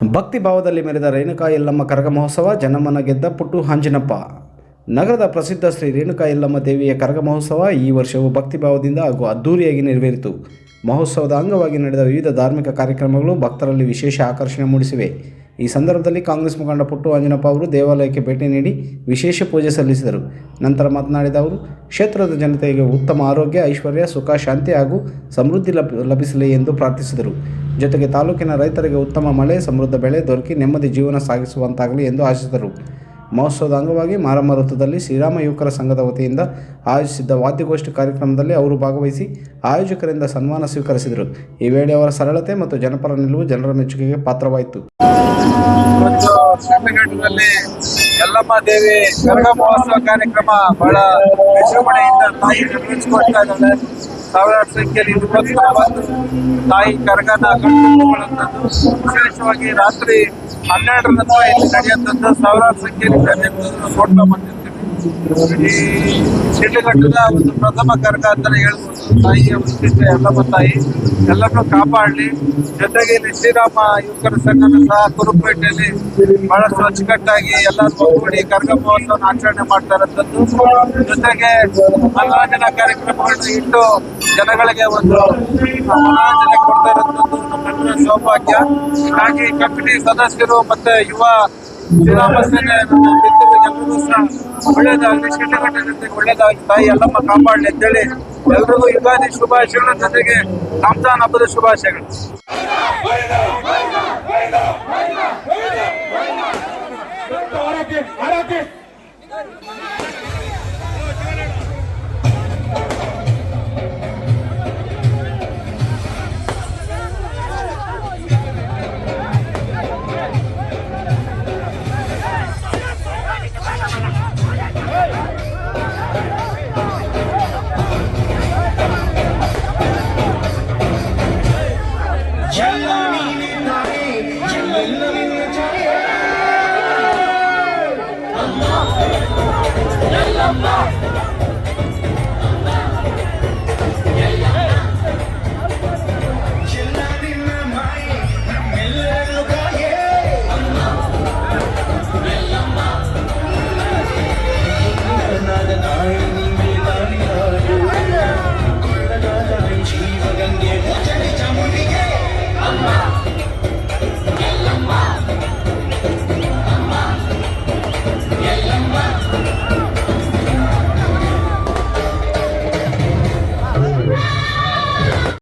ಭಕ್ತಿ ಭಾವದಲ್ಲಿ ಮೆರೆದ ರೇಣುಕಾ ಯಲ್ಲಮ್ಮ ಕರಗ ಮಹೋತ್ಸವ ಜನಮನ ಗೆದ್ದ ಪುಟ್ಟು ಹಾಂಜಿನಪ್ಪ. ನಗರದ ಪ್ರಸಿದ್ಧ ಶ್ರೀ ರೇಣುಕಾ ಯಲ್ಲಮ್ಮ ದೇವಿಯ ಕರಗ ಮಹೋತ್ಸವ ಈ ವರ್ಷವೂ ಭಕ್ತಿಭಾವದಿಂದ ಹಾಗೂ ಅದ್ದೂರಿಯಾಗಿ ನೆರವೇರಿತು. ಮಹೋತ್ಸವದ ಅಂಗವಾಗಿ ನಡೆದ ವಿವಿಧ ಧಾರ್ಮಿಕ ಕಾರ್ಯಕ್ರಮಗಳು ಭಕ್ತರಲ್ಲಿ ವಿಶೇಷ ಆಕರ್ಷಣೆ ಮೂಡಿಸಿವೆ. ಈ ಸಂದರ್ಭದಲ್ಲಿ ಕಾಂಗ್ರೆಸ್ ಮುಖಂಡ ಪುಟ್ಟು ಹಾಂಜಿನಪ್ಪ ಅವರು ದೇವಾಲಯಕ್ಕೆ ಭೇಟಿ ನೀಡಿ ವಿಶೇಷ ಪೂಜೆ ಸಲ್ಲಿಸಿದರು. ನಂತರ ಮಾತನಾಡಿದ ಅವರು, ಕ್ಷೇತ್ರದ ಜನತೆಗೆ ಉತ್ತಮ ಆರೋಗ್ಯ, ಐಶ್ವರ್ಯ, ಸುಖ, ಶಾಂತಿ ಹಾಗೂ ಸಮೃದ್ಧಿ ಲಭಿಸಲಿ ಎಂದು ಪ್ರಾರ್ಥಿಸಿದರು. ಜೊತೆಗೆ ತಾಲೂಕಿನ ರೈತರಿಗೆ ಉತ್ತಮ ಮಳೆ, ಸಮೃದ್ಧ ಬೆಳೆ ದೊರಕಿ ನೆಮ್ಮದಿ ಜೀವನ ಸಾಗಿಸುವಂತಾಗಲಿ ಎಂದು ಆಶಿಸಿದರು. ಮಹೋತ್ಸವದ ಅಂಗವಾಗಿ ಮಾರಮ್ಮ ವೃತ್ತದಲ್ಲಿ ಶ್ರೀರಾಮ ಯುವಕರ ಸಂಘದ ವತಿಯಿಂದ ಆಯೋಜಿಸಿದ್ದ ವಾದ್ಯಗೋಷ್ಠಿ ಕಾರ್ಯಕ್ರಮದಲ್ಲಿ ಅವರು ಭಾಗವಹಿಸಿ ಆಯೋಜಕರಿಂದ ಸನ್ಮಾನ ಸ್ವೀಕರಿಸಿದರು. ಈ ವೇಳೆ ಅವರ ಸರಳತೆ ಮತ್ತು ಜನಪರ ನಿಲುವು ಜನರ ಮೆಚ್ಚುಗೆಗೆ ಪಾತ್ರವಾಯಿತು. ಯಲ್ಲಮ್ಮ ದೇವಿ ಕರಗ ಮಹೋತ್ಸವ ಕಾರ್ಯಕ್ರಮ ಬಹಳ ವಿಜೃಂಭಣೆಯಿಂದ ತಾಯಿ ನಿರ್ವಹಿಸಿಕೊಡ್ತಾ ಇದ್ದಾಳೆ. ಸಾವಿರಾರು ಸಂಖ್ಯೆಯಲ್ಲಿ ಭಕ್ತರು ಬಂದು ತಾಯಿ ಕರಗನ ಕಟ್ಟುಕೊಳ್ಳುವಂಥದ್ದು, ವಿಶೇಷವಾಗಿ ರಾತ್ರಿ 12 ನಂತರ ಇಲ್ಲಿ ನಡೆಯುವಂಥದ್ದು ಸಾವಿರಾರು ಸಂಖ್ಯೆಯಲ್ಲಿ ಜನರು ನೋಡ್ತಾ ಬಂದಿರ್ತೀವಿ. ಈ ಶಿಡ್ಲಘಟ್ಟದ ಒಂದು ಪ್ರಥಮ ಕರಗ ಅಂತಾನೆ ಹೇಳ್ಬೋದು. ತಾಯಿಯ ವಿಶೇಷ ಯಲ್ಲಮ್ಮ ತಾಯಿ ಎಲ್ಲರನ್ನೂ ಕಾಪಾಡಲಿ. ಜೊತೆಗೆ ಇಲ್ಲಿ ಶ್ರೀರಾಮ ಯುವಕರ ಸಂಘದ ಸಹ ಕುರುಪೇಟೆಯಲ್ಲಿ ಬಹಳಷ್ಟು ಅಚ್ಚುಕಟ್ಟಾಗಿ ಎಲ್ಲರೂ ಒಗ್ಗೂಡಿ ಕರಗ ಮಹೋತ್ಸವ ಆಚರಣೆ ಮಾಡ್ತಾ ಇರೋಂಥದ್ದು. ಜೊತೆಗೆ ಮನೋರಂಜನಾ ಕಾರ್ಯಕ್ರಮಗಳನ್ನು ಇಟ್ಟು ಜನಗಳಿಗೆ ಒಂದು ಮನೋರಂಜನೆ ಕೊಡ್ತಾ ಇರೋಂಥದ್ದು ನಮ್ಮೆಲ್ಲರ ಸೌಭಾಗ್ಯ. ಹೀಗಾಗಿ ಕಮಿಟಿ ಸದಸ್ಯರು ಮತ್ತೆ ಯುವ ಶ್ರೀರಾಮ ಸೇನೆ ಎಲ್ಲರಿಗೂ ಸಹ ಒಳ್ಳೇದಾಗಲಿ, ಶಿಡ್ಲಘಟ್ಟ ಜನತೆಗೆ ಒಳ್ಳೇದಾಗಲಿ, ತಾಯಿ ಯಲ್ಲಮ್ಮ ಕಾಪಾಡಲಿ ಅಂತೇಳಿ ಎಲ್ರಿಗೂ ಯುಗಾದಿ ಶುಭಾಶಯಗಳ ಜೊತೆಗೆ ರಂಜಾನ್ ಹಬ್ಬದ ಶುಭಾಶಯಗಳು. Allah